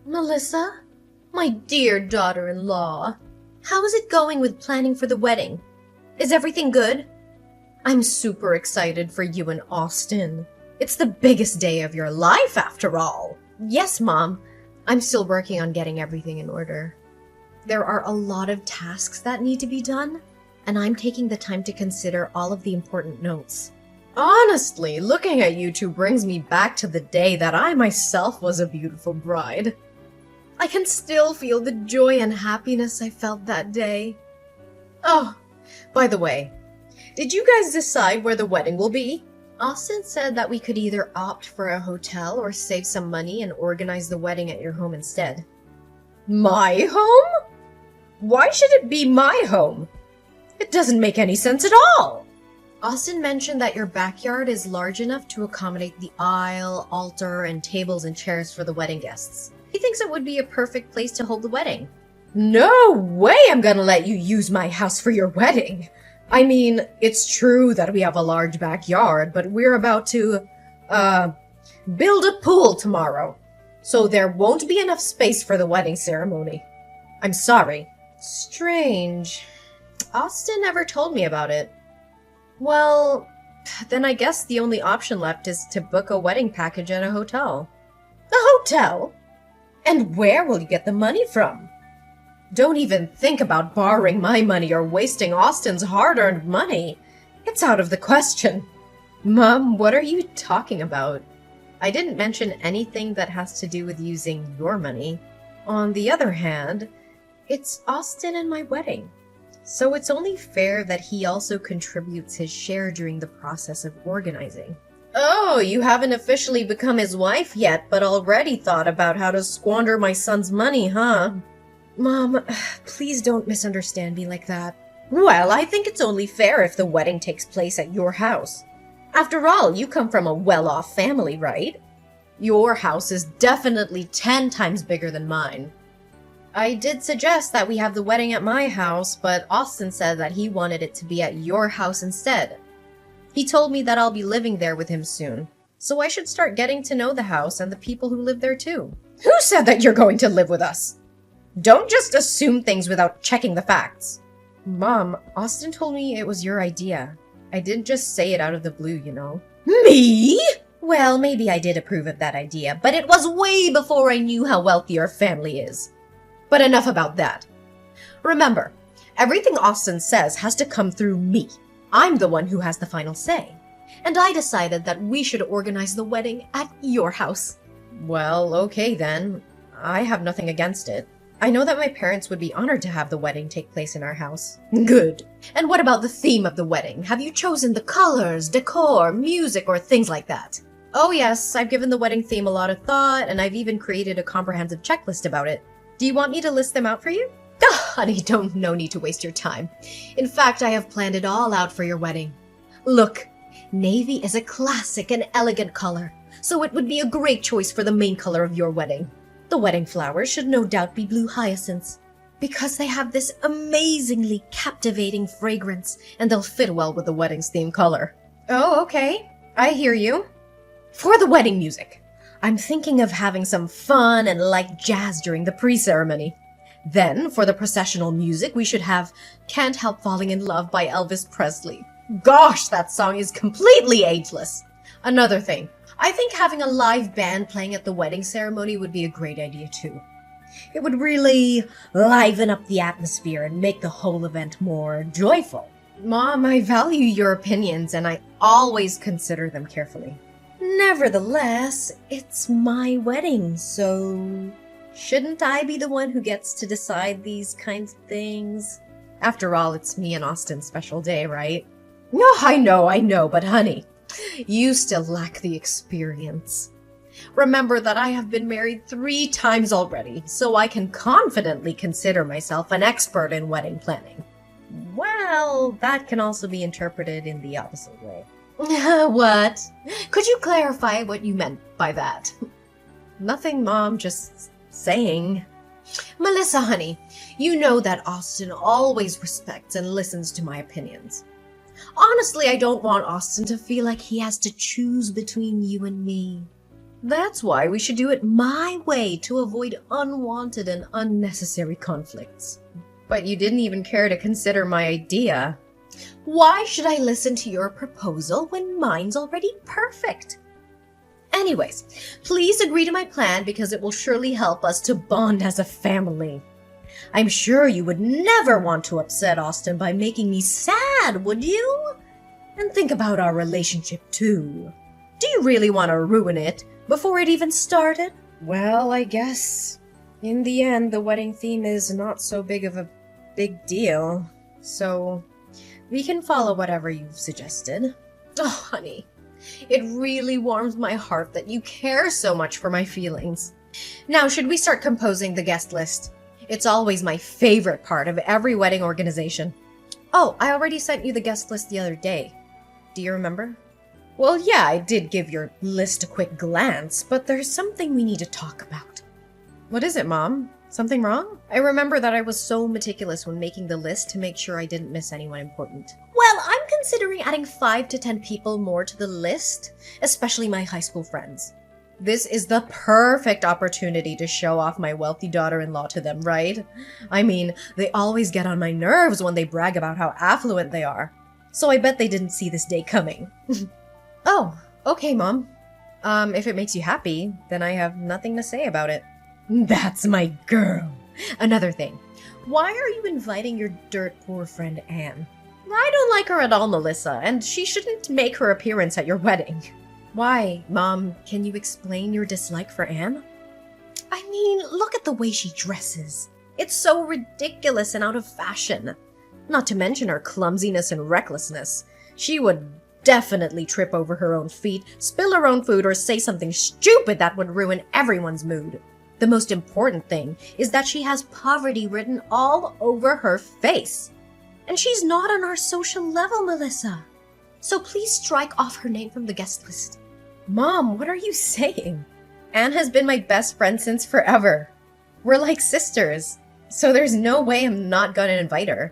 Melissa, my dear daughter-in-law, how is it going with planning for the wedding? Is everything good? I'm super excited for you and Austin. It's the biggest day of your life, after all. Yes, Mom. I'm still working on getting everything in order. There are a lot of tasks that need to be done, and I'm taking the time to consider all of the important notes. Honestly, looking at you two brings me back to the day that I myself was a beautiful bride. I can still feel the joy and happiness I felt that day. Oh, by the way, did you guys decide where the wedding will be? Austin said that we could either opt for a hotel or save some money and organize the wedding at your home instead. My home? Why should it be my home? It doesn't make any sense at all. Austin mentioned that your backyard is large enough to accommodate the aisle, altar, and tables and chairs for the wedding guests. He thinks it would be a perfect place to hold the wedding. No way I'm gonna let you use my house for your wedding. I mean, it's true that we have a large backyard, but we're about to, build a pool tomorrow. So there won't be enough space for the wedding ceremony. I'm sorry. Strange. Austin never told me about it. Well, then I guess the only option left is to book a wedding package at a hotel. A hotel? And where will you get the money from? Don't even think about borrowing my money or wasting Austin's hard-earned money. It's out of the question. Mom, what are you talking about? I didn't mention anything that has to do with using your money. On the other hand, it's Austin and my wedding. So it's only fair that he also contributes his share during the process of organizing. Oh, you haven't officially become his wife yet, but already thought about how to squander my son's money, huh? Mom, please don't misunderstand me like that. Well, I think it's only fair if the wedding takes place at your house. After all, you come from a well-off family, right? Your house is definitely 10 times bigger than mine. I did suggest that we have the wedding at my house, but Austin said that he wanted it to be at your house instead. He told me that I'll be living there with him soon, so I should start getting to know the house and the people who live there too. Who said that you're going to live with us? Don't just assume things without checking the facts. Mom, Austin told me it was your idea. I didn't just say it out of the blue, you know. Me? Well, maybe I did approve of that idea, but it was way before I knew how wealthy your family is. But enough about that. Remember, everything Austin says has to come through me. I'm the one who has the final say. And I decided that we should organize the wedding at your house. Well, okay then. I have nothing against it. I know that my parents would be honored to have the wedding take place in our house. Good. And what about the theme of the wedding? Have you chosen the colors, decor, music, or things like that? Oh yes, I've given the wedding theme a lot of thought, and I've even created a comprehensive checklist about it. Do you want me to list them out for you? Honey, no need to waste your time. In fact, I have planned it all out for your wedding. Look, navy is a classic and elegant color, so it would be a great choice for the main color of your wedding. The wedding flowers should no doubt be blue hyacinths, because they have this amazingly captivating fragrance, and they'll fit well with the wedding's theme color. Oh, okay. I hear you. For the wedding music, I'm thinking of having some fun and light jazz during the pre-ceremony. Then, for the processional music, we should have Can't Help Falling in Love by Elvis Presley. Gosh, that song is completely ageless. Another thing, I think having a live band playing at the wedding ceremony would be a great idea too. It would really liven up the atmosphere and make the whole event more joyful. Mom, I value your opinions and I always consider them carefully. Nevertheless, it's my wedding, so shouldn't I be the one who gets to decide these kinds of things? After all, it's me and Austin's special day, right? No, I know, but honey, you still lack the experience. Remember that I have been married 3 times already, so I can confidently consider myself an expert in wedding planning. Well, that can also be interpreted in the opposite way. What? Could you clarify what you meant by that? Nothing, Mom, just saying. Melissa, honey, you know that Austin always respects and listens to my opinions. Honestly, I don't want Austin to feel like he has to choose between you and me. That's why we should do it my way to avoid unwanted and unnecessary conflicts. But you didn't even care to consider my idea. Why should I listen to your proposal when mine's already perfect? Anyways, please agree to my plan because it will surely help us to bond as a family. I'm sure you would never want to upset Austin by making me sad, would you? And think about our relationship too. Do you really want to ruin it before it even started? Well, I guess in the end the wedding theme is not so big of a big deal, so we can follow whatever you've suggested. Oh, honey, it really warms my heart that you care so much for my feelings. Now, should we start composing the guest list? It's always my favorite part of every wedding organization. Oh, I already sent you the guest list the other day. Do you remember? Well, yeah, I did give your list a quick glance, but there's something we need to talk about. What is it, Mom? Something wrong? I remember that I was so meticulous when making the list to make sure I didn't miss anyone important. Well, I'm considering adding 5 to 10 people more to the list, especially my high school friends. This is the perfect opportunity to show off my wealthy daughter-in-law to them, right? I mean, they always get on my nerves when they brag about how affluent they are. So I bet they didn't see this day coming. Oh, okay, Mom. If it makes you happy, then I have nothing to say about it. That's my girl. Another thing, why are you inviting your dirt poor friend Anne? I don't like her at all, Melissa, and she shouldn't make her appearance at your wedding. Why, Mom? Can you explain your dislike for Anne? I mean, look at the way she dresses. It's so ridiculous and out of fashion. Not to mention her clumsiness and recklessness. She would definitely trip over her own feet, spill her own food, or say something stupid that would ruin everyone's mood. The most important thing is that she has poverty written all over her face. And she's not on our social level, Melissa. So please strike off her name from the guest list. Mom, what are you saying? Anne has been my best friend since forever. We're like sisters, so there's no way I'm not gonna invite her.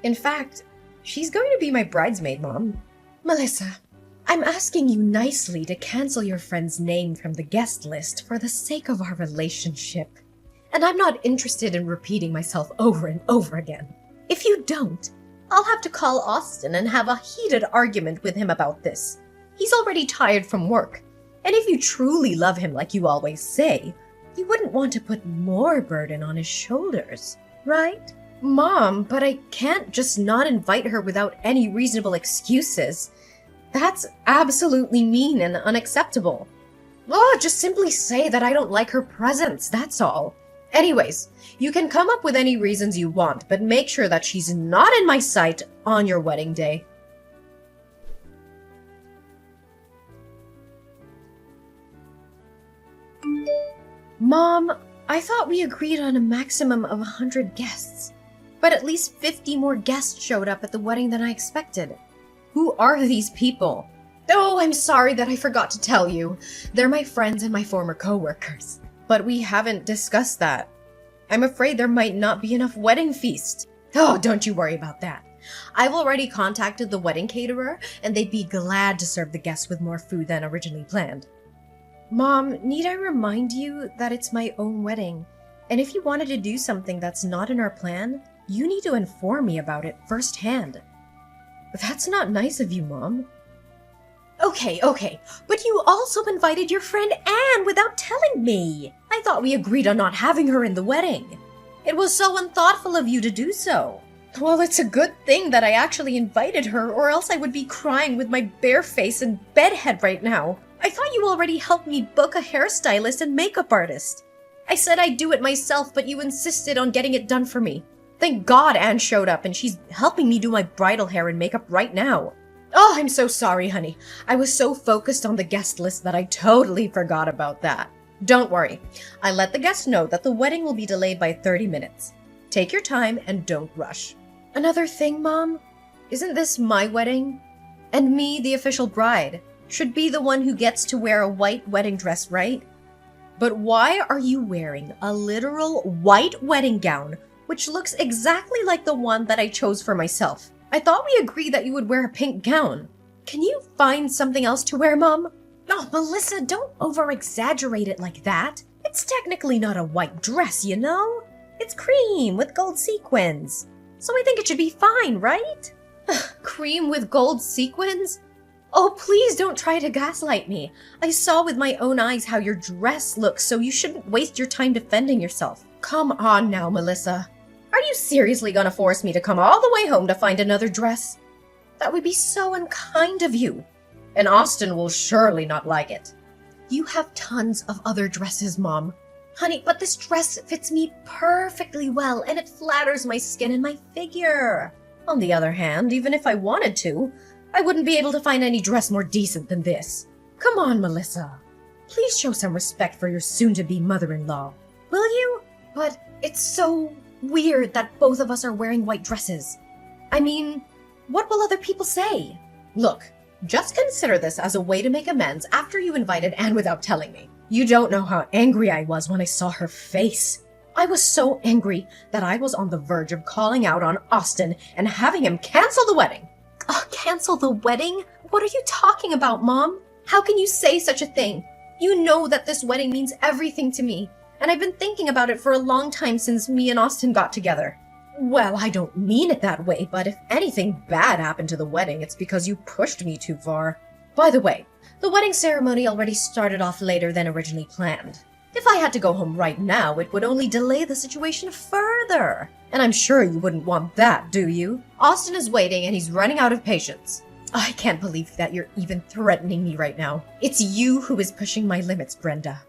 In fact, she's going to be my bridesmaid, Mom. Melissa, I'm asking you nicely to cancel your friend's name from the guest list for the sake of our relationship. And I'm not interested in repeating myself over and over again. If you don't, I'll have to call Austin and have a heated argument with him about this. He's already tired from work. And if you truly love him like you always say, you wouldn't want to put more burden on his shoulders, right? Mom, but I can't just not invite her without any reasonable excuses. That's absolutely mean and unacceptable. Oh, just simply say that I don't like her presence, that's all. Anyways, you can come up with any reasons you want, but make sure that she's not in my sight on your wedding day. Mom, I thought we agreed on a maximum of 100 guests, but at least 50 more guests showed up at the wedding than I expected. Who are these people? Oh, I'm sorry that I forgot to tell you. They're my friends and my former co-workers. But we haven't discussed that. I'm afraid there might not be enough wedding feast. Oh, don't you worry about that. I've already contacted the wedding caterer, and they'd be glad to serve the guests with more food than originally planned. Mom, need I remind you that it's my own wedding? And if you wanted to do something that's not in our plan, you need to inform me about it firsthand. That's not nice of you, Mom. Okay, but you also invited your friend Anne without telling me. I thought we agreed on not having her in the wedding. It was so unthoughtful of you to do so. Well, it's a good thing that I actually invited her, or else I would be crying with my bare face and bedhead right now. I thought you already helped me book a hairstylist and makeup artist. I said I'd do it myself, but you insisted on getting it done for me. Thank God Anne showed up and she's helping me do my bridal hair and makeup right now. Oh, I'm so sorry, honey. I was so focused on the guest list that I totally forgot about that. Don't worry. I let the guests know that the wedding will be delayed by 30 minutes. Take your time and don't rush. Another thing, Mom? Isn't this my wedding? And me, the official bride, should be the one who gets to wear a white wedding dress, right? But why are you wearing a literal white wedding gown which looks exactly like the one that I chose for myself? I thought we agreed that you would wear a pink gown. Can you find something else to wear, Mom? Oh, Melissa, don't over-exaggerate it like that. It's technically not a white dress, you know? It's cream with gold sequins. So I think it should be fine, right? Cream with gold sequins? Oh, please don't try to gaslight me. I saw with my own eyes how your dress looks, so you shouldn't waste your time defending yourself. Come on now, Melissa. Are you seriously gonna force me to come all the way home to find another dress? That would be so unkind of you. And Austin will surely not like it. You have tons of other dresses, Mom. Honey, but this dress fits me perfectly well, and it flatters my skin and my figure. On the other hand, even if I wanted to, I wouldn't be able to find any dress more decent than this. Come on, Melissa. Please show some respect for your soon-to-be mother-in-law. Will you? But it's so weird that both of us are wearing white dresses. I mean, what will other people say? Look, just consider this as a way to make amends after you invited Anne without telling me. You don't know how angry I was when I saw her face. I was so angry that I was on the verge of calling out on Austin and having him cancel the wedding. Cancel the wedding? What are you talking about, Mom? How can you say such a thing? You know that this wedding means everything to me, and I've been thinking about it for a long time since me and Austin got together. Well, I don't mean it that way, but if anything bad happened to the wedding, it's because you pushed me too far. By the way, the wedding ceremony already started off later than originally planned. If I had to go home right now, it would only delay the situation further. And I'm sure you wouldn't want that, do you? Austin is waiting and he's running out of patience. I can't believe that you're even threatening me right now. It's you who is pushing my limits, Brenda.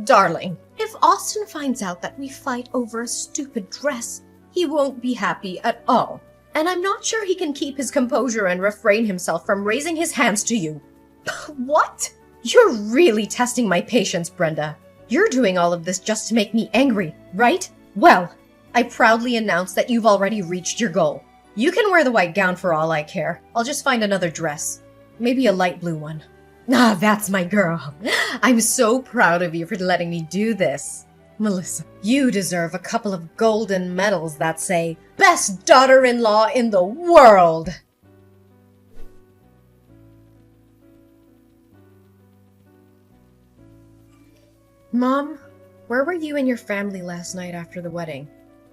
Darling, if Austin finds out that we fight over a stupid dress, he won't be happy at all. And I'm not sure he can keep his composure and refrain himself from raising his hands to you. What? You're really testing my patience, Brenda. You're doing all of this just to make me angry, right? Well, I proudly announce that you've already reached your goal. You can wear the white gown for all I care. I'll just find another dress. Maybe a light blue one. Ah, that's my girl. I'm so proud of you for letting me do this. Melissa, you deserve a couple of golden medals that say, Best Daughter-in-Law in the World! Mom, where were you and your family last night after the wedding?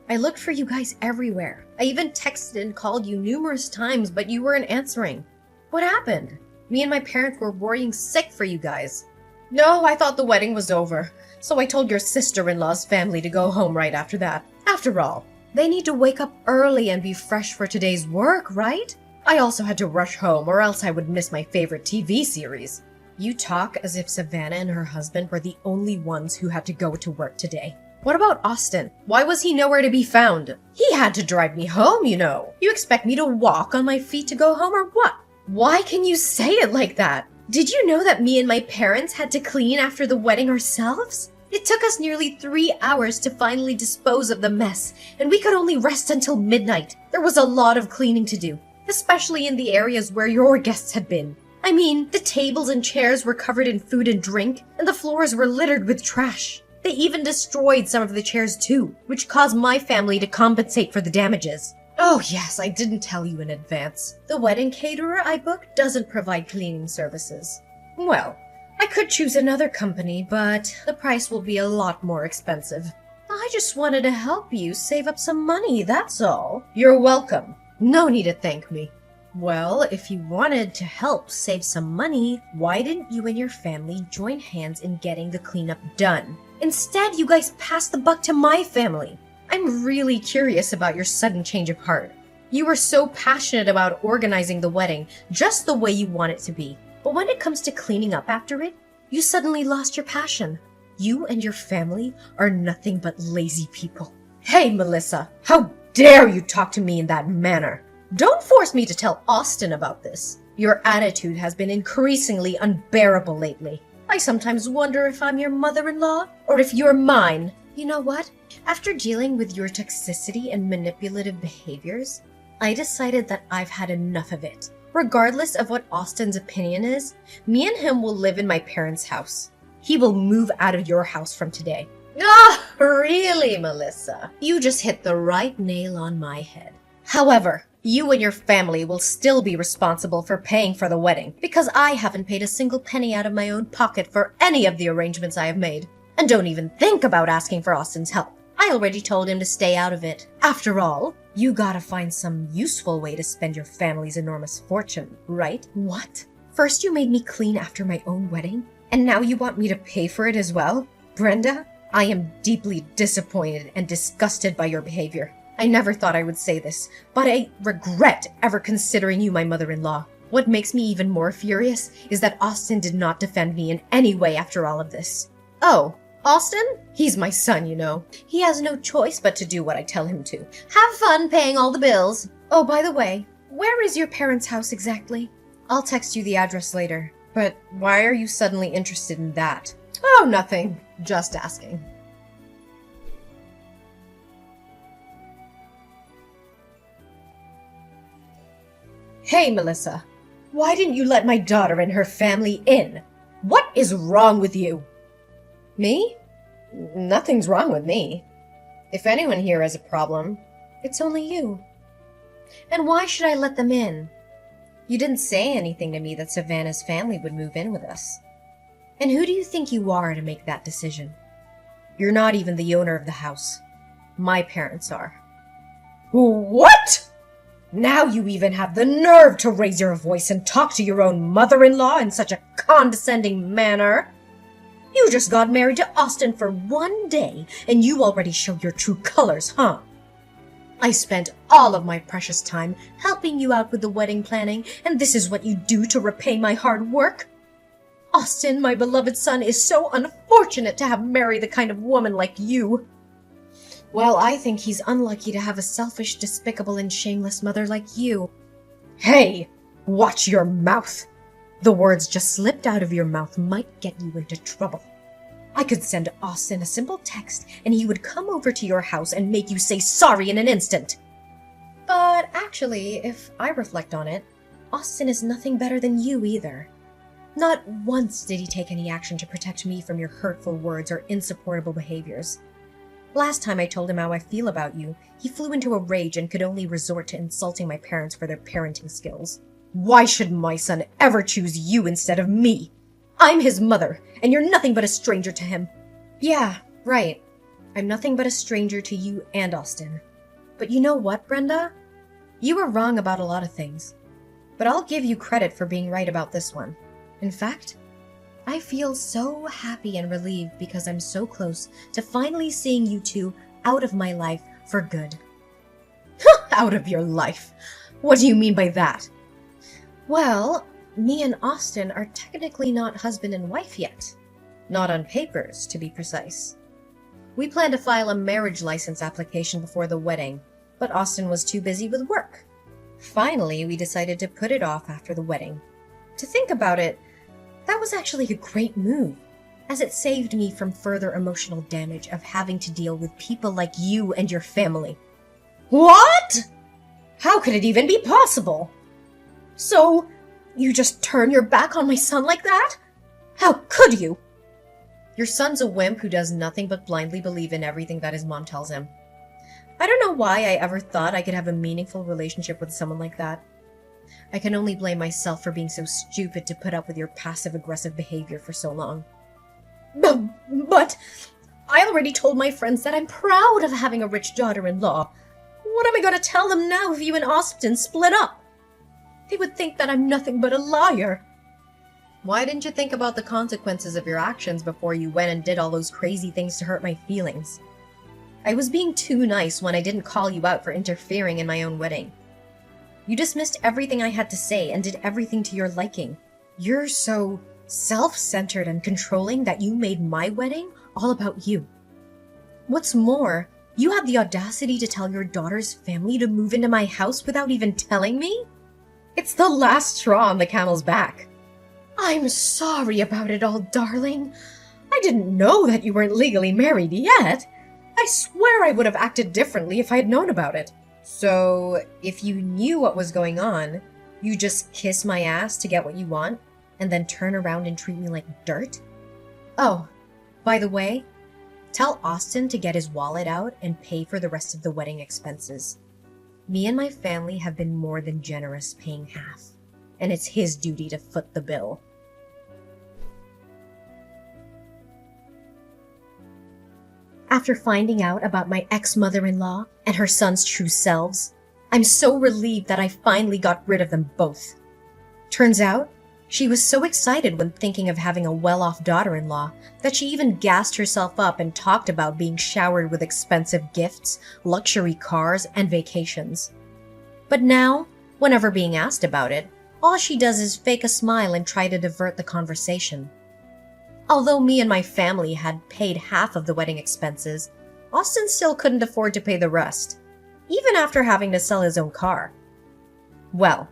I looked for you guys everywhere. I even texted and called you numerous times, but you weren't answering. What happened? Me and my parents were worrying sick for you guys. No, I thought the wedding was over, so I told your sister-in-law's family to go home right after that. After all, they need to wake up early and be fresh for today's work, right? I also had to rush home or else I would miss my favorite TV series. You talk as if Savannah and her husband were the only ones who had to go to work today. What about Austin? Why was he nowhere to be found? He had to drive me home, you know. You expect me to walk on my feet to go home or what? Why can you say it like that? Did you know that me and my parents had to clean after the wedding ourselves? It took us nearly 3 hours to finally dispose of the mess, and we could only rest until midnight. There was a lot of cleaning to do, especially in the areas where your guests had been. I mean, the tables and chairs were covered in food and drink, and the floors were littered with trash. They even destroyed some of the chairs too, which caused my family to compensate for the damages. Oh yes, I didn't tell you in advance. The wedding caterer I booked doesn't provide cleaning services. Well, I could choose another company, but the price will be a lot more expensive. I just wanted to help you save up some money, that's all. You're welcome. No need to thank me. Well, if you wanted to help save some money, why didn't you and your family join hands in getting the cleanup done? Instead, you guys passed the buck to my family. I'm really curious about your sudden change of heart. You were so passionate about organizing the wedding just the way you want it to be. But when it comes to cleaning up after it, you suddenly lost your passion. You and your family are nothing but lazy people. Hey, Melissa, how dare you talk to me in that manner? Don't force me to tell Austin about this. Your attitude has been increasingly unbearable lately. I sometimes wonder if I'm your mother-in-law or if you're mine. You know what? After dealing with your toxicity and manipulative behaviors, I decided that I've had enough of it. Regardless of what Austin's opinion is, me and him will live in my parents' house. He will move out of your house from today. Ah, really, Melissa? You just hit the right nail on my head. However, You and your family will still be responsible for paying for the wedding, because I haven't paid a single penny out of my own pocket for any of the arrangements I have made. And don't even think about asking for Austin's help. I already told him to stay out of it. After all, you gotta find some useful way to spend your family's enormous fortune, right? What? First you made me clean after my own wedding, and now you want me to pay for it as well? Brenda, I am deeply disappointed and disgusted by your behavior. I never thought I would say this, but I regret ever considering you my mother-in-law. What makes me even more furious is that Austin did not defend me in any way after all of this. Oh, Austin? He's my son, you know. He has no choice but to do what I tell him to. Have fun paying all the bills. Oh, by the way, where is your parents' house exactly? I'll text you the address later. But why are you suddenly interested in that? Oh, nothing. Just asking. Hey, Melissa. Why didn't you let my daughter and her family in? What is wrong with you? Me? Nothing's wrong with me. If anyone here has a problem, it's only you. And why should I let them in? You didn't say anything to me that Savannah's family would move in with us. And who do you think you are to make that decision? You're not even the owner of the house. My parents are. What? Now you even have the nerve to raise your voice and talk to your own mother-in-law in such a condescending manner. You just got married to Austin for one day, and you already show your true colors, huh? I spent all of my precious time helping you out with the wedding planning, and this is what you do to repay my hard work? Austin, my beloved son, is so unfortunate to have married the kind of woman like you. Well, I think he's unlucky to have a selfish, despicable, and shameless mother like you. Hey, watch your mouth. The words just slipped out of your mouth might get you into trouble. I could send Austin a simple text, and he would come over to your house and make you say sorry in an instant. But actually, if I reflect on it, Austin is nothing better than you either. Not once did he take any action to protect me from your hurtful words or insupportable behaviors. Last time I told him how I feel about you, he flew into a rage and could only resort to insulting my parents for their parenting skills. Why should my son ever choose you instead of me? I'm his mother, and you're nothing but a stranger to him. Yeah, right. I'm nothing but a stranger to you and Austin. But you know what, Brenda? You were wrong about a lot of things. But I'll give you credit for being right about this one. In fact, I feel so happy and relieved because I'm so close to finally seeing you two out of my life for good. Out of your life? What do you mean by that? Well, me and Austin are technically not husband and wife yet. Not on papers, to be precise. We plan to file a marriage license application before the wedding, but Austin was too busy with work. Finally, we decided to put it off after the wedding. To think about it, that was actually a great move, as it saved me from further emotional damage of having to deal with people like you and your family. What? How could it even be possible? So, you just turn your back on my son like that? How could you? Your son's a wimp who does nothing but blindly believe in everything that his mom tells him. I don't know why I ever thought I could have a meaningful relationship with someone like that. I can only blame myself for being so stupid to put up with your passive-aggressive behavior for so long. But I already told my friends that I'm proud of having a rich daughter-in-law. What am I going to tell them now if you and Austin split up? They would think that I'm nothing but a liar. Why didn't you think about the consequences of your actions before you went and did all those crazy things to hurt my feelings? I was being too nice when I didn't call you out for interfering in my own wedding. You dismissed everything I had to say and did everything to your liking. You're so self-centered and controlling that you made my wedding all about you. What's more, you had the audacity to tell your daughter's family to move into my house without even telling me? It's the last straw on the camel's back. I'm sorry about it all, darling. I didn't know that you weren't legally married yet. I swear I would have acted differently if I had known about it. So, if you knew what was going on, you just kiss my ass to get what you want, and then turn around and treat me like dirt? Oh, by the way, tell Austin to get his wallet out and pay for the rest of the wedding expenses. Me and my family have been more than generous paying half, and it's his duty to foot the bill. After finding out about my ex-mother-in-law and her son's true selves, I'm so relieved that I finally got rid of them both. Turns out, she was so excited when thinking of having a well-off daughter-in-law that she even gassed herself up and talked about being showered with expensive gifts, luxury cars, and vacations. But now, whenever being asked about it, all she does is fake a smile and try to divert the conversation. Although me and my family had paid half of the wedding expenses, Austin still couldn't afford to pay the rest, even after having to sell his own car. Well,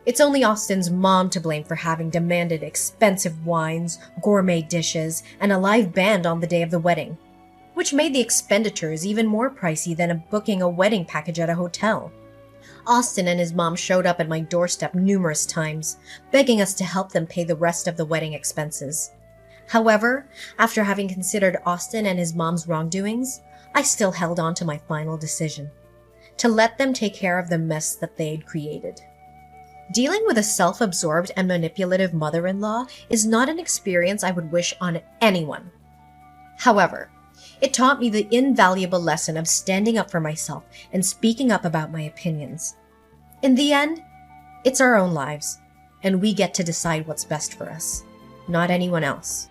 it's only Austin's mom to blame for having demanded expensive wines, gourmet dishes, and a live band on the day of the wedding, which made the expenditures even more pricey than booking a wedding package at a hotel. Austin and his mom showed up at my doorstep numerous times, begging us to help them pay the rest of the wedding expenses. However, after having considered Austin and his mom's wrongdoings, I still held on to my final decision: to let them take care of the mess that they had created. Dealing with a self-absorbed and manipulative mother-in-law is not an experience I would wish on anyone. However, it taught me the invaluable lesson of standing up for myself and speaking up about my opinions. In the end, it's our own lives, and we get to decide what's best for us, not anyone else.